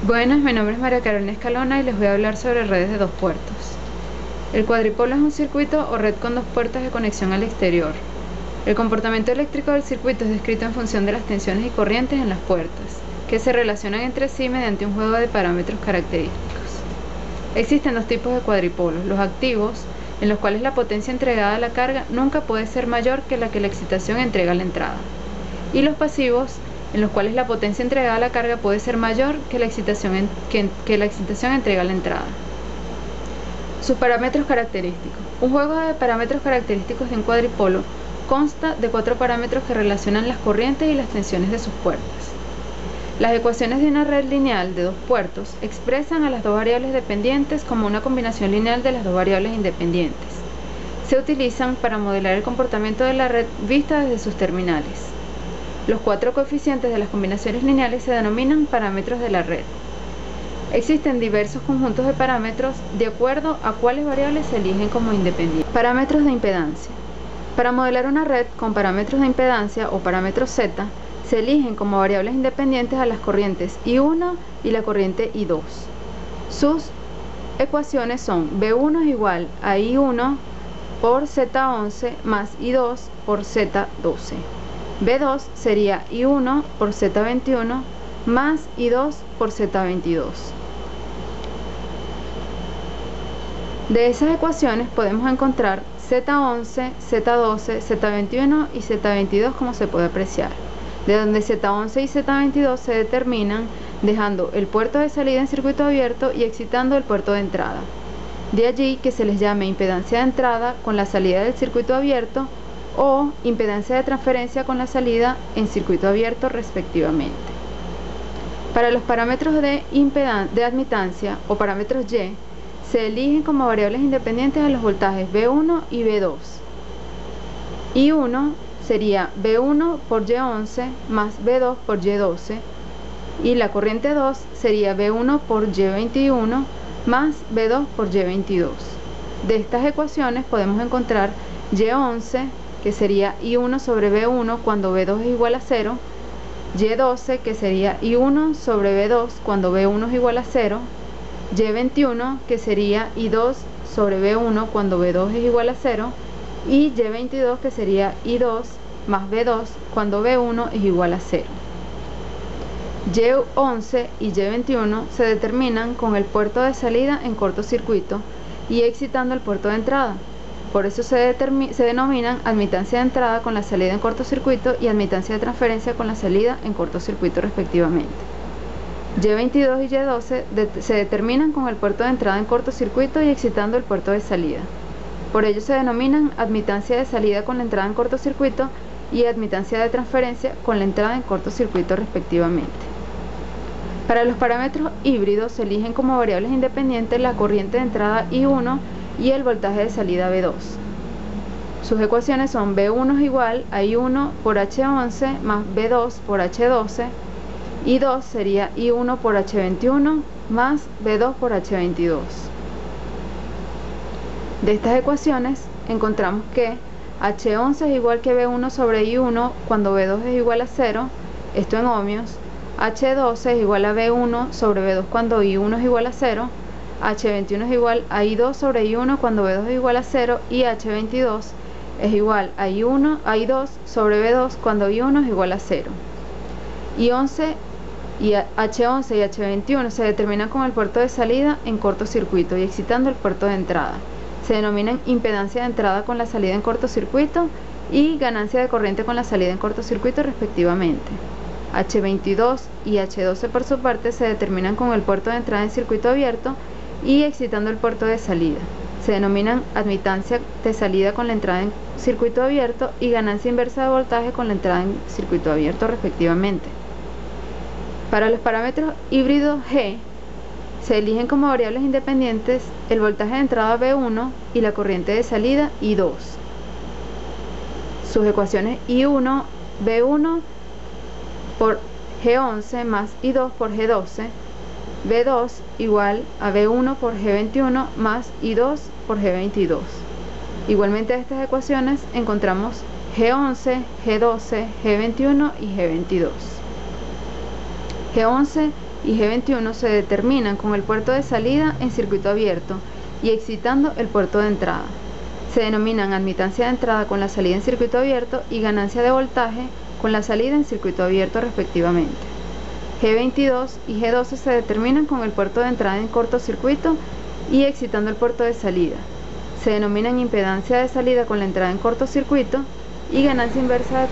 Buenas, mi nombre es María Carolina Escalona y les voy a hablar sobre redes de dos puertos. El cuadripolo es un circuito o red con dos puertos de conexión al exterior. El comportamiento eléctrico del circuito es descrito en función de las tensiones y corrientes en las puertas, que se relacionan entre sí mediante un juego de parámetros característicos. Existen dos tipos de cuadripolos: los activos, en los cuales la potencia entregada a la carga nunca puede ser mayor que la excitación entrega a la entrada, y los pasivos, en los cuales la potencia entregada a la carga puede ser mayor que la excitación entrega a la entrada. Sus parámetros característicos. Un juego de parámetros característicos de un cuadripolo consta de 4 parámetros que relacionan las corrientes y las tensiones de sus puertas. Las ecuaciones de una red lineal de dos puertos expresan a las dos variables dependientes como una combinación lineal de las dos variables independientes. Se utilizan para modelar el comportamiento de la red vista desde sus terminales. Los 4 coeficientes de las combinaciones lineales se denominan parámetros de la red. Existen diversos conjuntos de parámetros de acuerdo a cuáles variables se eligen como independientes. Parámetros de impedancia. Para modelar una red con parámetros de impedancia o parámetros Z, se eligen como variables independientes a las corrientes I1 y la corriente I2. Sus ecuaciones son B1 es igual a I1 por Z11 más I2 por Z12. B2 sería I1 por Z21 más I2 por Z22. De esas ecuaciones podemos encontrar Z11, Z12, Z21 y Z22 como se puede apreciar, de donde Z11 y Z22 se determinan dejando el puerto de salida en circuito abierto y excitando el puerto de entrada. De allí que se les llame impedancia de entrada con la salida del circuito abierto o impedancia de transferencia con la salida en circuito abierto respectivamente. Para los parámetros de admitancia o parámetros Y, se eligen como variables independientes a los voltajes B1 y B2. I1 sería B1 por Y11 más B2 por Y12 y la corriente 2 sería B1 por Y21 más B2 por Y22. De estas ecuaciones podemos encontrar Y11, que sería I1 sobre B1 cuando B2 es igual a 0, Y12, que sería I1 sobre B2 cuando B1 es igual a 0, Y21, que sería I2 sobre B1 cuando B2 es igual a 0, y Y22, que sería I2 más B2 cuando B1 es igual a 0. Y11 y Y21 se determinan con el puerto de salida en cortocircuito y excitando el puerto de entrada. Por eso se denominan admitancia de entrada con la salida en cortocircuito y admitancia de transferencia con la salida en cortocircuito respectivamente. Y22 y Y12 se determinan con el puerto de entrada en cortocircuito y excitando el puerto de salida. Por ello se denominan admitancia de salida con la entrada en cortocircuito y admitancia de transferencia con la entrada en cortocircuito respectivamente. Para los parámetros híbridos se eligen como variables independientes la corriente de entrada I1 y el voltaje de salida B2. Sus ecuaciones son B1 es igual a I1 por H11 más B2 por H12, I2 sería I1 por H21 más B2 por H22. De estas ecuaciones encontramos que H11 es igual que B1 sobre I1 cuando B2 es igual a 0, esto en ohmios. H12 es igual a B1 sobre B2 cuando I1 es igual a 0, H21 es igual a I2 sobre I1 cuando B2 es igual a 0 y H22 es igual a I2 sobre B2 cuando I1 es igual a 0. H11 y H21 se determinan con el puerto de salida en cortocircuito y excitando el puerto de entrada. Se denominan impedancia de entrada con la salida en cortocircuito y ganancia de corriente con la salida en cortocircuito respectivamente. H22 y H12 por su parte se determinan con el puerto de entrada en circuito abierto y excitando el puerto de salida. Se denominan admitancia de salida con la entrada en circuito abierto y ganancia inversa de voltaje con la entrada en circuito abierto respectivamente. Para los parámetros híbridos G, se eligen como variables independientes el voltaje de entrada B1 y la corriente de salida I2. Sus ecuaciones I1, B1 por G11 más I2 por G12, B2 igual a B1 por G21 más I2 por G22. Igualmente de estas ecuaciones encontramos G11, G12, G21 y G22. G11 y G21 se determinan con el puerto de salida en circuito abierto y excitando el puerto de entrada. Se denominan admitancia de entrada con la salida en circuito abierto y ganancia de voltaje con la salida en circuito abierto respectivamente. G22 y G12 se determinan con el puerto de entrada en cortocircuito y excitando el puerto de salida. Se denominan impedancia de salida con la entrada en cortocircuito y ganancia inversa de...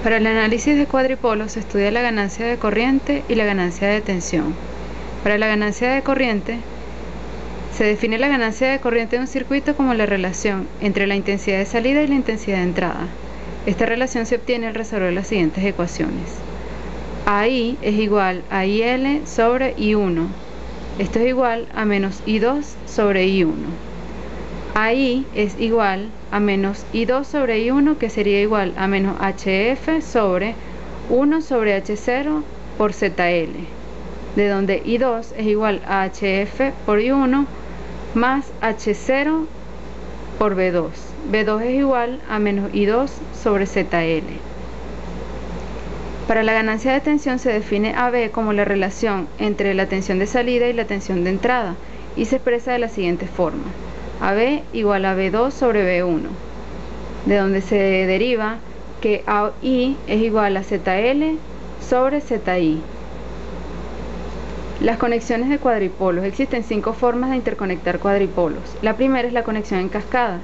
Para el análisis de cuadripolos se estudia la ganancia de corriente y la ganancia de tensión. Para la ganancia de corriente, se define la ganancia de corriente de un circuito como la relación entre la intensidad de salida y la intensidad de entrada. Esta relación se obtiene al resolver las siguientes ecuaciones. AI es igual a IL sobre I1. Esto es igual a menos I2 sobre I1. AI es igual a menos I2 sobre I1, que sería igual a menos HF sobre 1 sobre H0 por ZL, de donde I2 es igual a HF por I1 más H0 por B2. B2 es igual a menos I2 sobre ZL. Para la ganancia de tensión se define AB como la relación entre la tensión de salida y la tensión de entrada y se expresa de la siguiente forma. AB igual a B2 sobre B1, de donde se deriva que AI es igual a ZL sobre ZI. Las conexiones de cuadripolos. Existen 5 formas de interconectar cuadripolos. La primera es la conexión en cascada.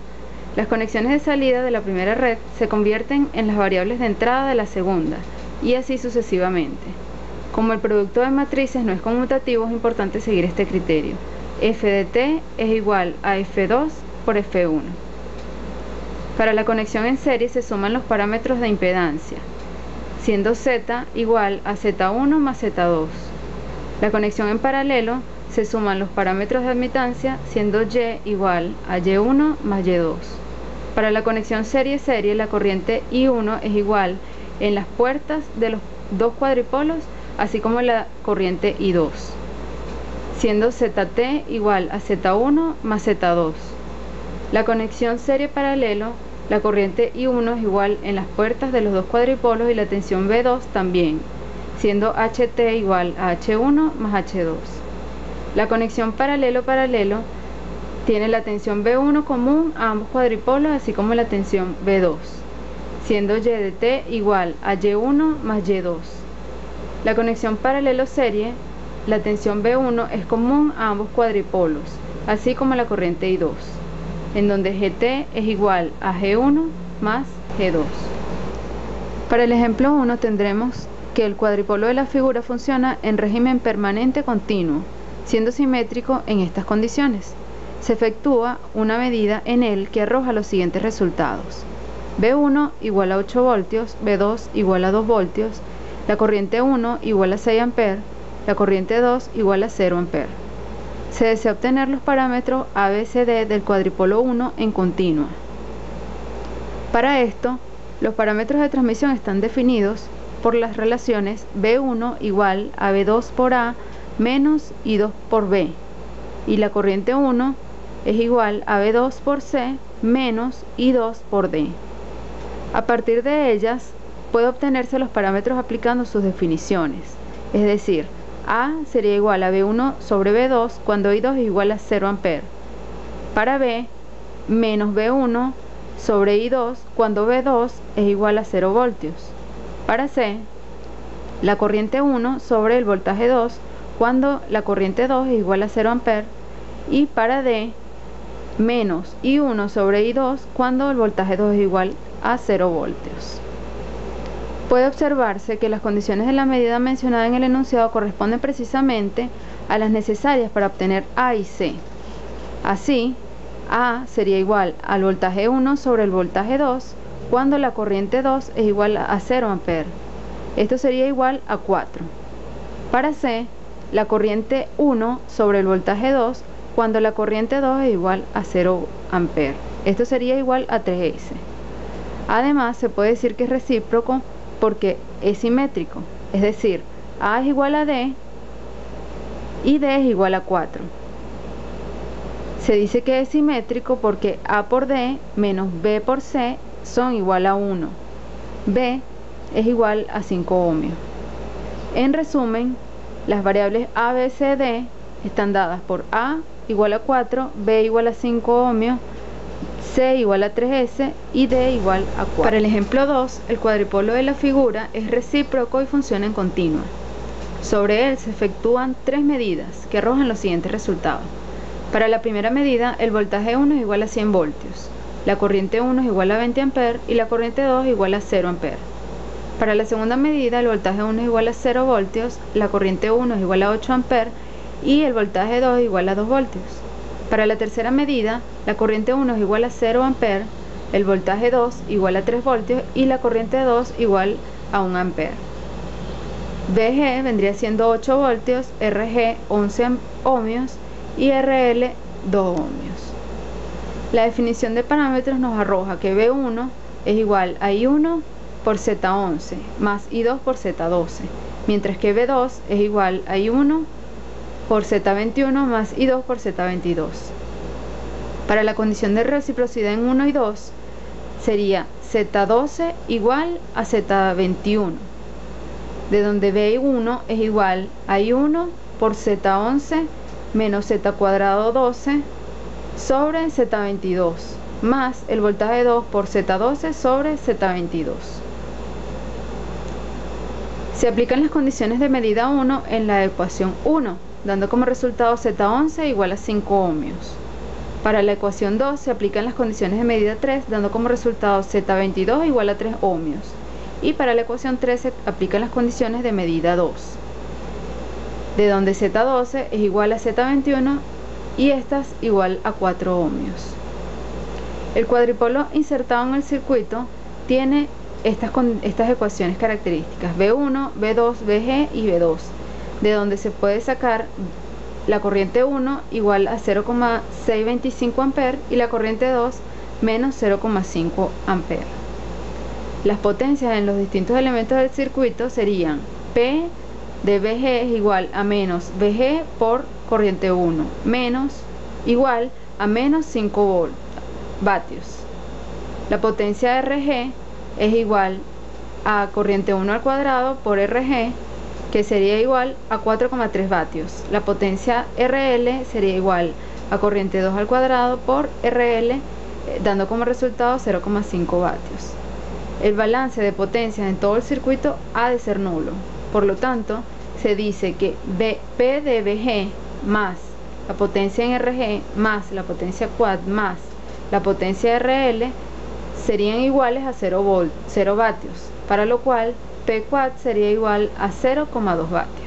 Las conexiones de salida de la primera red se convierten en las variables de entrada de la segunda, y así sucesivamente. Como el producto de matrices no es conmutativo, es importante seguir este criterio. F de T es igual a F2 por F1. Para la conexión en serie se suman los parámetros de impedancia, siendo Z igual a Z1 más Z2. La conexión en paralelo se suman los parámetros de admitancia, siendo Y igual a Y1 más Y2. Para la conexión serie-serie, la corriente I1 es igual en las puertas de los dos cuadripolos, así como la corriente I2, siendo ZT igual a Z1 más Z2. La conexión serie paralelo, la corriente I1 es igual en las puertas de los dos cuadripolos y la tensión B2 también, siendo HT igual a H1 más H2. La conexión paralelo-paralelo tiene la tensión B1 común a ambos cuadripolos, así como la tensión B2, siendo Y de T igual a Y1 más Y2. La conexión paralelo-serie, la tensión B1 es común a ambos cuadripolos, así como la corriente I2, en donde GT es igual a G1 más G2. Para el ejemplo 1 tendremos que el cuadripolo de la figura funciona en régimen permanente continuo, siendo simétrico en estas condiciones. Se efectúa una medida en él que arroja los siguientes resultados. B1 igual a 8 voltios, B2 igual a 2 voltios, la corriente 1 igual a 6 amperes, la corriente 2 igual a 0 amperes. Se desea obtener los parámetros ABCD del cuadripolo 1 en continua. Para esto, los parámetros de transmisión están definidos por las relaciones B1 igual a B2 por A menos I2 por B, y la corriente 1 es igual a B2 por C menos I2 por D. A partir de ellas, puede obtenerse los parámetros aplicando sus definiciones, es decir, A sería igual a B1 sobre B2 cuando I2 es igual a 0 amperes. Para B, menos B1 sobre I2 cuando B2 es igual a 0 voltios. Para C, la corriente 1 sobre el voltaje 2 cuando la corriente 2 es igual a 0 amperes. Y para D, menos I1 sobre I2 cuando el voltaje 2 es igual a 0 voltios. Puede observarse que las condiciones de la medida mencionada en el enunciado corresponden precisamente a las necesarias para obtener A y C. Así, A sería igual al voltaje 1 sobre el voltaje 2 cuando la corriente 2 es igual a 0 amperes. Esto sería igual a 4. Para C, la corriente 1 sobre el voltaje 2 cuando la corriente 2 es igual a 0 amperes. Esto sería igual a 3S. Además, se puede decir que es recíproco porque es simétrico, es decir, A es igual a D y D es igual a 4. Se dice que es simétrico porque A por D menos B por C son igual a 1. B es igual a 5 ohmios. En resumen, Las variables A, B, C, D están dadas por A igual a 4, B igual a 5 ohmios, C igual a 3S y D igual a 4. Para el ejemplo 2, el cuadripolo de la figura es recíproco y funciona en continua. Sobre él se efectúan 3 medidas que arrojan los siguientes resultados. Para la primera medida, el voltaje 1 es igual a 100 voltios, la corriente 1 es igual a 20 amperes y la corriente 2 es igual a 0 amperes. Para la segunda medida, el voltaje 1 es igual a 0 voltios, la corriente 1 es igual a 8 amperes y el voltaje 2 es igual a 2 voltios. Para la tercera medida, la corriente 1 es igual a 0 amperes, el voltaje 2 igual a 3 voltios y la corriente 2 igual a 1 ampere. VG vendría siendo 8 voltios, RG 11 ohmios y RL 2 ohmios. La definición de parámetros nos arroja que V1 es igual a I1 por Z11 más I2 por Z12, mientras que V2 es igual a I1 por Z21 más I2 por Z22. Para la condición de reciprocidad en 1 y 2 sería Z12 igual a Z21, de donde V1 es igual a I1 por Z11 menos Z cuadrado 12 sobre Z22 más el voltaje 2 por Z12 sobre Z22. Se aplican las condiciones de medida 1 en la ecuación 1, dando como resultado Z11 igual a 5 ohmios. Para la ecuación 2 se aplican las condiciones de medida 3, dando como resultado Z22 igual a 3 ohmios. Y para la ecuación 3 se aplican las condiciones de medida 2, de donde Z12 es igual a Z21 y estas igual a 4 ohmios. El cuadripolo insertado en el circuito tiene estas ecuaciones características: V1, V2, VG y V2, de donde se puede sacar la corriente 1 igual a 0,625 amperes y la corriente 2 menos 0,5 amperes. Las potencias en los distintos elementos del circuito serían P de VG es igual a menos VG por corriente 1 menos igual a menos 5 vatios. La potencia RG es igual a corriente 1 al cuadrado por RG, que sería igual a 4,3 vatios. La potencia RL sería igual a corriente 2 al cuadrado por RL, dando como resultado 0,5 vatios. El balance de potencias en todo el circuito ha de ser nulo. Por lo tanto, se dice que P de VG más la potencia en RG más la potencia quad más la potencia RL serían iguales a 0 vatios, para lo cual P quad sería igual a 0,2 vatios.